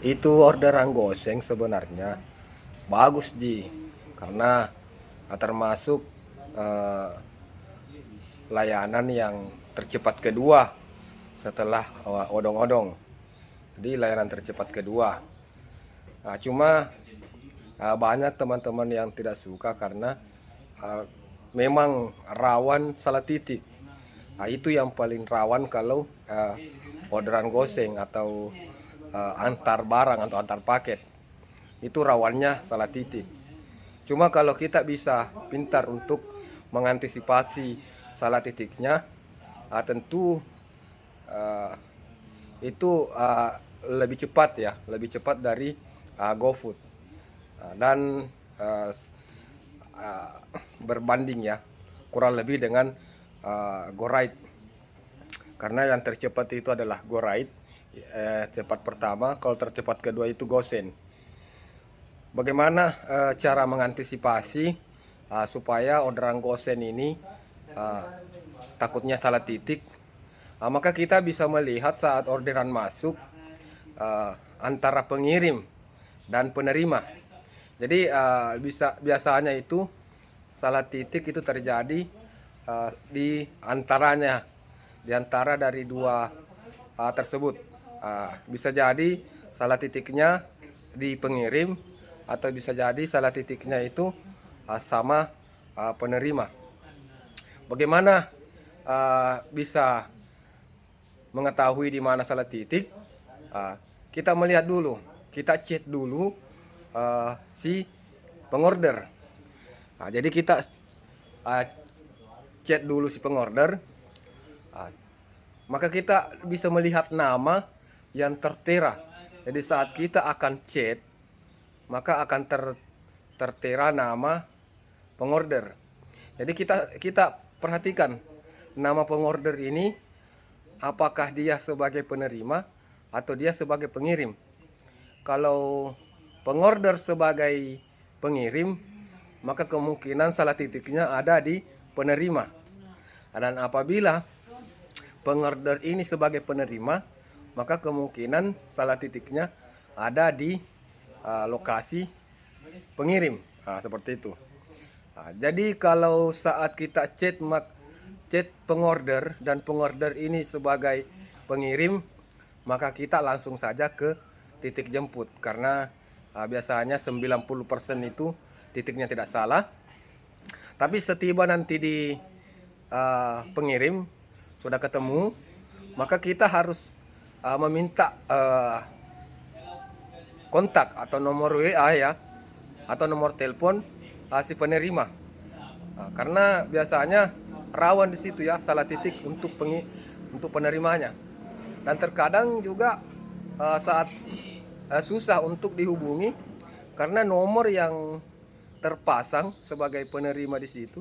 Itu orderan goseng sebenarnya bagus Ji, karena termasuk eh, layanan yang tercepat kedua setelah odong-odong. Jadi layanan tercepat kedua. Nah, cuma banyak teman-teman yang tidak suka karena eh, memang rawan salah titik. Nah, itu yang paling rawan kalau orderan goseng atau antar barang atau antar paket. Itu rawannya salah titik. Cuma kalau kita bisa pintar untuk mengantisipasi salah titiknya, tentu uh, itu lebih cepat ya, lebih cepat dari GoFood. Dan uh, uh, berbanding ya, kurang lebih dengan GoRide. Karena yang tercepat itu adalah GoRide, cepat pertama, kalau tercepat kedua itu GoSend. Bagaimana cara mengantisipasi supaya orderan gosen ini uh, takutnya salah titik? Maka kita bisa melihat saat orderan masuk antara pengirim dan penerima. Jadi biasanya itu salah titik itu terjadi di antaranya, di antara dari dua tersebut. Bisa jadi salah titiknya di pengirim atau bisa jadi salah titiknya itu sama penerima. Bagaimana bisa mengetahui di mana salah titik? Kita melihat dulu, kita chat dulu si pengorder. Jadi kita chat dulu si pengorder, maka kita bisa melihat nama yang tertera. Jadi saat kita akan chat, maka akan tertera nama pengorder. Jadi kita perhatikan nama pengorder ini, apakah dia sebagai penerima atau dia sebagai pengirim. Kalau pengorder sebagai pengirim, maka kemungkinan salah titiknya ada di penerima. Dan apabila pengorder ini sebagai penerima, maka kemungkinan salah titiknya ada di lokasi pengirim. Seperti itu. Jadi kalau saat kita chat pengorder dan pengorder ini sebagai pengirim, maka kita langsung saja ke titik jemput karena biasanya 90% itu titiknya tidak salah. Tapi setiba nanti di pengirim sudah ketemu, maka kita harus meminta kontak atau nomor WA ya, atau nomor telepon si penerima. Karena biasanya rawan di situ ya salah titik untuk penerimanya. Dan terkadang juga saat susah untuk dihubungi karena nomor yang terpasang sebagai penerima di situ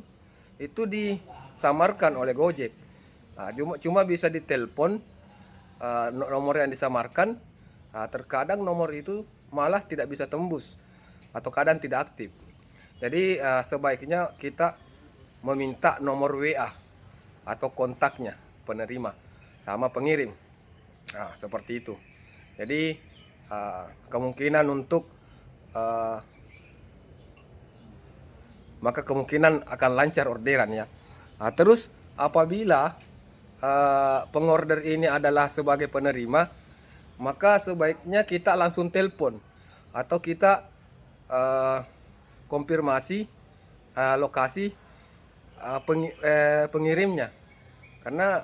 itu disamarkan oleh Gojek. Cuma bisa ditelepon nomor yang disamarkan. Terkadang nomor itu malah tidak bisa tembus atau kadang tidak aktif. Jadi sebaiknya kita meminta nomor WA atau kontaknya penerima sama pengirim. Seperti itu. Jadi kemungkinan untuk maka kemungkinan akan lancar orderan ya. Terus apabila pengorder ini adalah sebagai penerima, maka sebaiknya kita langsung telepon atau kita konfirmasi lokasi pengirimnya. Karena